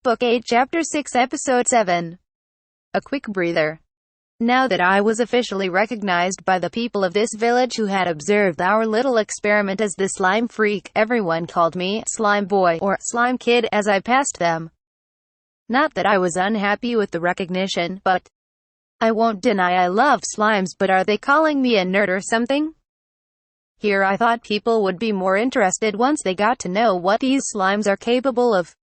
Book 8 Chapter 6 Episode 7. A quick breather. Now that I was officially recognized by the people of this village who had observed our little experiment as the slime freak, everyone called me Slime Boy or Slime Kid as I passed them. Not that I was unhappy with the recognition, but I won't deny I love slimes, but are they calling me a nerd or something? Here I thought people would be more interested once they got to know what these slimes are capable of.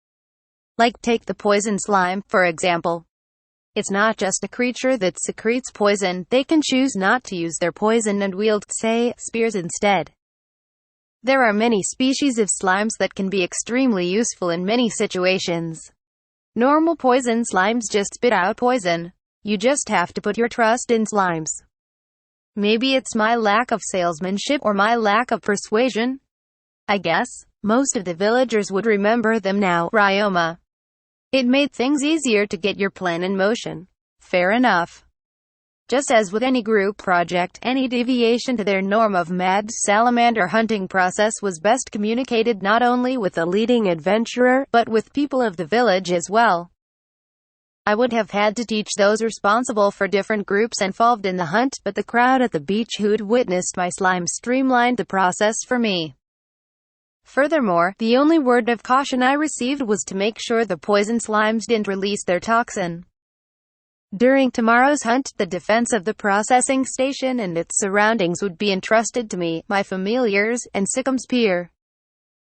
Like take the poison slime, for example. It's not just a creature that secretes poison, they can choose not to use their poison and wield, say, spears instead. There are many species of slimes that can be extremely useful in many situations. Normal poison slimes just spit out poison. You just have to put your trust in slimes. Maybe it's my lack of salesmanship or my lack of persuasion. I guess most of the villagers would remember them now. Ryoma. It made things easier to get your plan in motion. Fair enough. Just as with any group project, any deviation to their norm of mad salamander hunting process was best communicated not only with the leading adventurer, but with people of the village as well. I would have had to teach those responsible for different groups involved in the hunt, but the crowd at the beach who'd witnessed my slime streamlined the process for me. Furthermore, the only word of caution I received was to make sure the poison slimes didn't release their toxin. During tomorrow's hunt, the defense of the processing station and its surroundings would be entrusted to me, my familiars, and Sikkum's peer.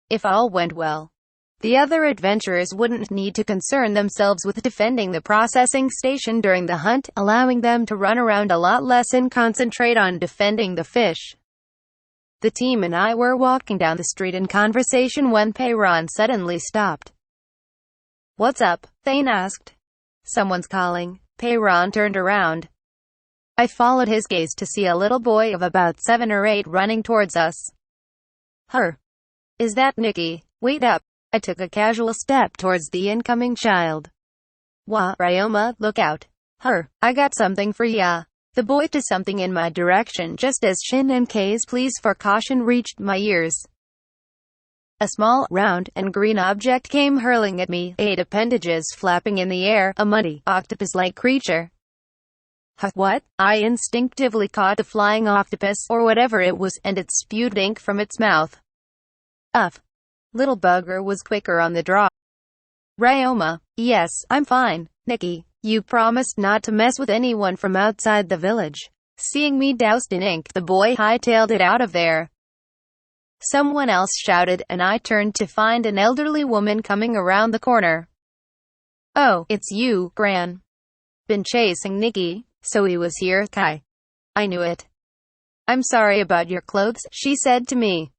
If all went well, the other adventurers wouldn't need to concern themselves with defending the processing station during the hunt, allowing them to run around a lot less and concentrate on defending the fish. The team and I were walking down the street in conversation when Peyron suddenly stopped. "What's up?" Thane asked. "Someone's calling." Peyron turned around. I followed his gaze to see a little boy of about 7 or 8 running towards us. Her. Is that Nikki? Wait up. I took a casual step towards the incoming child. Wah, Ryoma, look out. Her. I got something for ya. The boy did something in my direction just as Shin and K's pleas for caution reached my ears. A small, round, and green object came hurling at me, 8 appendages flapping in the air, a muddy, octopus-like creature. What? I instinctively caught the flying octopus, or whatever it was, and it spewed ink from its mouth. Little bugger was quicker on the draw. Ryoma. Yes, I'm fine, Nikki. You promised not to mess with anyone from outside the village. Seeing me doused in ink, the boy hightailed it out of there. Someone else shouted, and I turned to find an elderly woman coming around the corner. Oh, it's you, Gran. Been chasing Nikki, so he was here, Kai. I knew it. I'm sorry about your clothes, she said to me.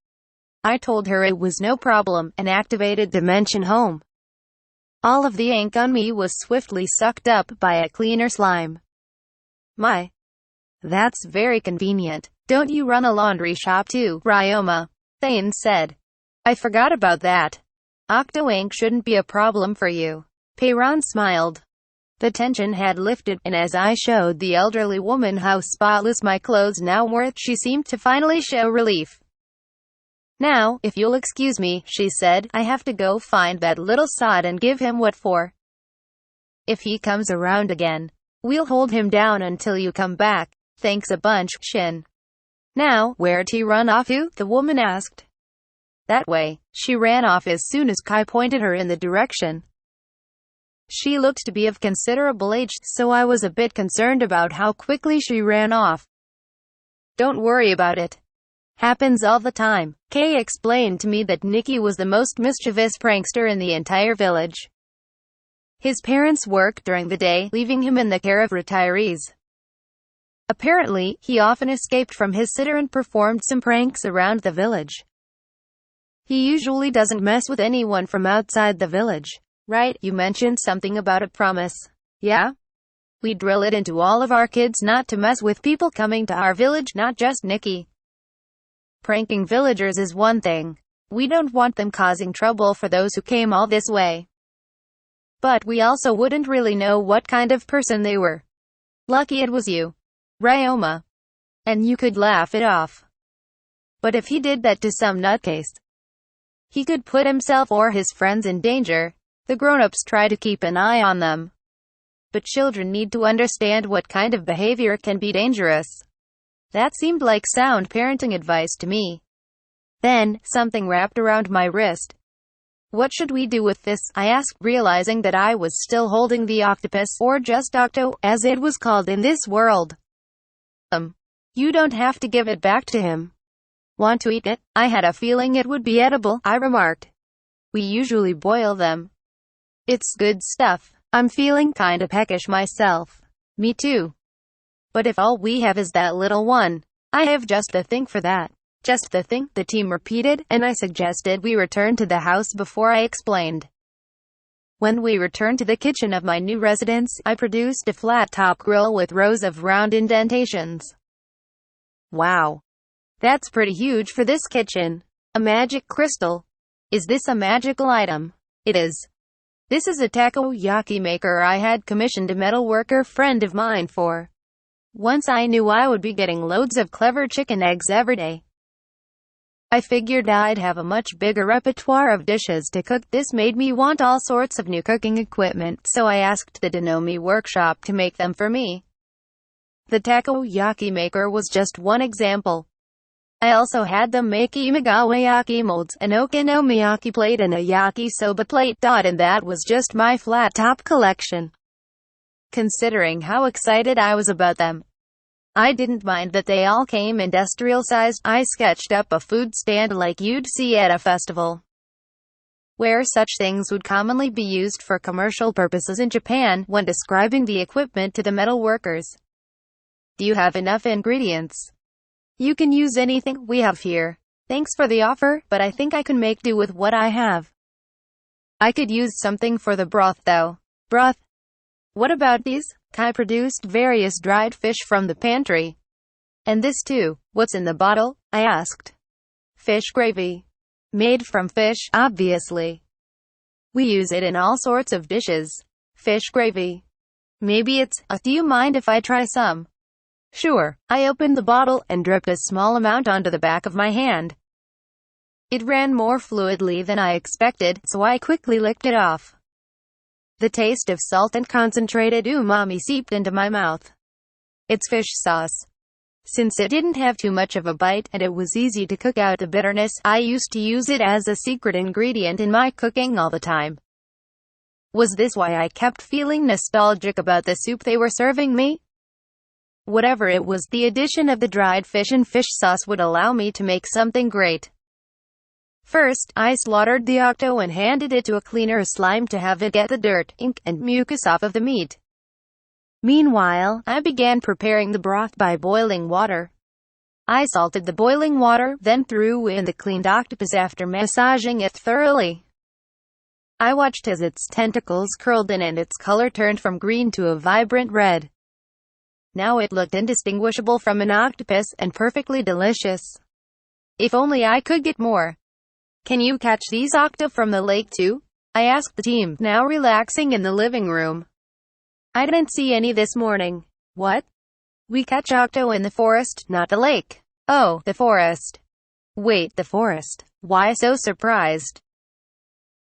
I told her it was no problem, and activated Dimension Home. All of the ink on me was swiftly sucked up by a cleaner slime. My. That's very convenient. Don't you run a laundry shop too, Ryoma? Thane said. I forgot about that. Octo ink shouldn't be a problem for you. Peyron smiled. The tension had lifted, and as I showed the elderly woman how spotless my clothes now were, she seemed to finally show relief. Now, if you'll excuse me, she said, I have to go find that little sod and give him what for. If he comes around again, we'll hold him down until you come back. Thanks a bunch, Shin. Now, where'd he run off to? The woman asked. That way. She ran off as soon as Kai pointed her in the direction. She looked to be of considerable age, so I was a bit concerned about how quickly she ran off. Don't worry about it. Happens all the time. Kay explained to me that Nikki was the most mischievous prankster in the entire village. His parents work during the day, leaving him in the care of retirees. Apparently, he often escaped from his sitter and performed some pranks around the village. He usually doesn't mess with anyone from outside the village. Right, you mentioned something about a promise. Yeah? We drill it into all of our kids not to mess with people coming to our village, not just Nikki. Pranking villagers is one thing. We don't want them causing trouble for those who came all this way. But we also wouldn't really know what kind of person they were. Lucky it was you, Ryoma. And you could laugh it off. But if he did that to some nutcase, he could put himself or his friends in danger. The grown-ups try to keep an eye on them. But children need to understand what kind of behavior can be dangerous. That seemed like sound parenting advice to me. Then, something wrapped around my wrist. What should we do with this? I asked, realizing that I was still holding the octopus, or just octo, as it was called in this world. You don't have to give it back to him. Want to eat it? I had a feeling it would be edible, I remarked. We usually boil them. It's good stuff. I'm feeling kinda peckish myself. Me too. But if all we have is that little one, I have just the thing for that. Just the thing, the team repeated, and I suggested we return to the house before I explained. When we returned to the kitchen of my new residence, I produced a flat-top grill with rows of round indentations. Wow. That's pretty huge for this kitchen. A magic crystal. Is this a magical item? It is. This is a takoyaki maker I had commissioned a metalworker friend of mine for. Once I knew I would be getting loads of clever chicken eggs every day, I figured I'd have a much bigger repertoire of dishes to cook. This made me want all sorts of new cooking equipment, so I asked the Denomi workshop to make them for me. The takoyaki maker was just one example. I also had them make imagawayaki molds, an okonomiyaki plate and a yakisoba plate. And that was just my flat top collection. Considering how excited I was about them, I didn't mind that they all came industrial-sized. I sketched up a food stand like you'd see at a festival, where such things would commonly be used for commercial purposes in Japan, when describing the equipment to the metal workers. Do you have enough ingredients? You can use anything we have here. Thanks for the offer, but I think I can make do with what I have. I could use something for the broth though. Broth? What about these? I produced various dried fish from the pantry. And this too. What's in the bottle? I asked. Fish gravy. Made from fish, obviously. We use it in all sorts of dishes. Fish gravy. Maybe it's, do you mind if I try some? Sure. I opened the bottle and dripped a small amount onto the back of my hand. It ran more fluidly than I expected, so I quickly licked it off. The taste of salt and concentrated umami seeped into my mouth. It's fish sauce. Since it didn't have too much of a bite, and it was easy to cook out the bitterness, I used to use it as a secret ingredient in my cooking all the time. Was this why I kept feeling nostalgic about the soup they were serving me? Whatever it was, the addition of the dried fish and fish sauce would allow me to make something great. First, I slaughtered the octo and handed it to a cleaner slime to have it get the dirt, ink, and mucus off of the meat. Meanwhile, I began preparing the broth by boiling water. I salted the boiling water, then threw in the cleaned octopus after massaging it thoroughly. I watched as its tentacles curled in and its color turned from green to a vibrant red. Now it looked indistinguishable from an octopus, and perfectly delicious. If only I could get more. Can you catch these octo from the lake too? I asked the team, now relaxing in the living room. I didn't see any this morning. What? We catch octo in the forest, not the lake. Oh, the forest. Wait, the forest. Why so surprised?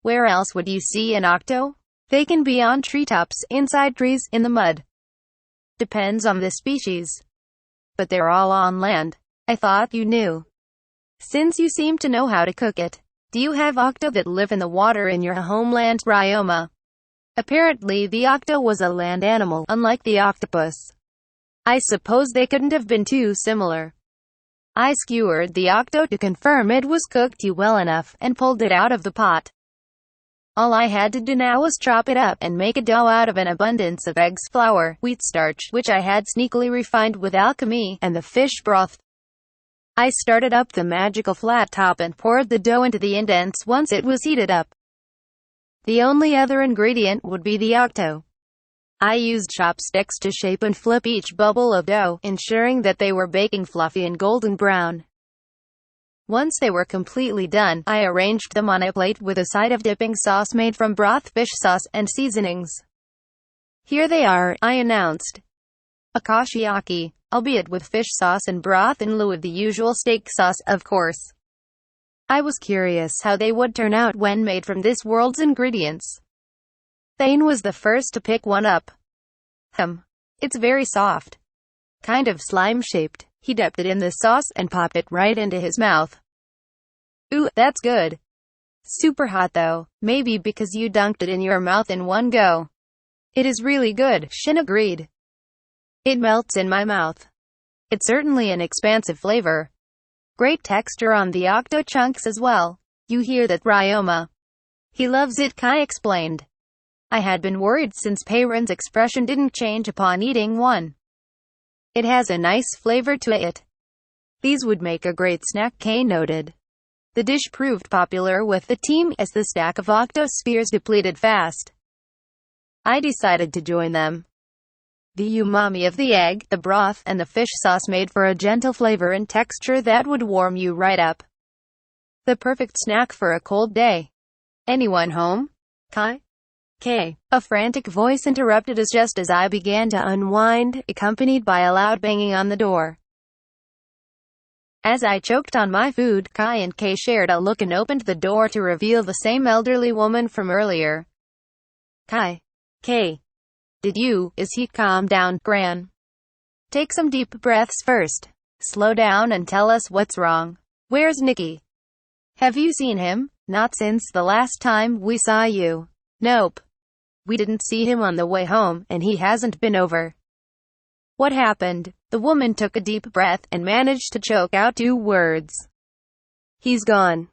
Where else would you see an octo? They can be on treetops, inside trees, in the mud. Depends on the species. But they're all on land. I thought you knew. Since you seem to know how to cook it, do you have octo that live in the water in your homeland, Ryoma? Apparently the octo was a land animal, unlike the octopus. I suppose they couldn't have been too similar. I skewered the octo to confirm it was cooked well enough, and pulled it out of the pot. All I had to do now was chop it up, and make a dough out of an abundance of eggs, flour, wheat starch, which I had sneakily refined with alchemy, and the fish broth. I started up the magical flat top and poured the dough into the indents once it was heated up. The only other ingredient would be the octo. I used chopsticks to shape and flip each bubble of dough, ensuring that they were baking fluffy and golden brown. Once they were completely done, I arranged them on a plate with a side of dipping sauce made from broth, fish sauce, and seasonings. Here they are, I announced. A kashiaki, albeit with fish sauce and broth in lieu of the usual steak sauce, of course. I was curious how they would turn out when made from this world's ingredients. Thane was the first to pick one up. It's very soft. Kind of slime-shaped. He dipped it in the sauce and popped it right into his mouth. Ooh, that's good. Super hot though. Maybe because you dunked it in your mouth in one go. It is really good, Shin agreed. It melts in my mouth. It's certainly an expansive flavor. Great texture on the octo chunks as well. You hear that, Ryoma? He loves it, Kai explained. I had been worried since Peiren's expression didn't change upon eating one. It has a nice flavor to it. These would make a great snack, Kay noted. The dish proved popular with the team as the stack of octo spheres depleted fast. I decided to join them. The umami of the egg, the broth, and the fish sauce made for a gentle flavor and texture that would warm you right up. The perfect snack for a cold day. Anyone home? Kai? Kay. A frantic voice interrupted us just as I began to unwind, accompanied by a loud banging on the door. As I choked on my food, Kai and Kay shared a look and opened the door to reveal the same elderly woman from earlier. Kai. Kay. Is he? Calm down, Gran. Take some deep breaths first. Slow down and tell us what's wrong. Where's Nikki? Have you seen him? Not since the last time we saw you. Nope. We didn't see him on the way home, and he hasn't been over. What happened? The woman took a deep breath and managed to choke out 2 words. He's gone.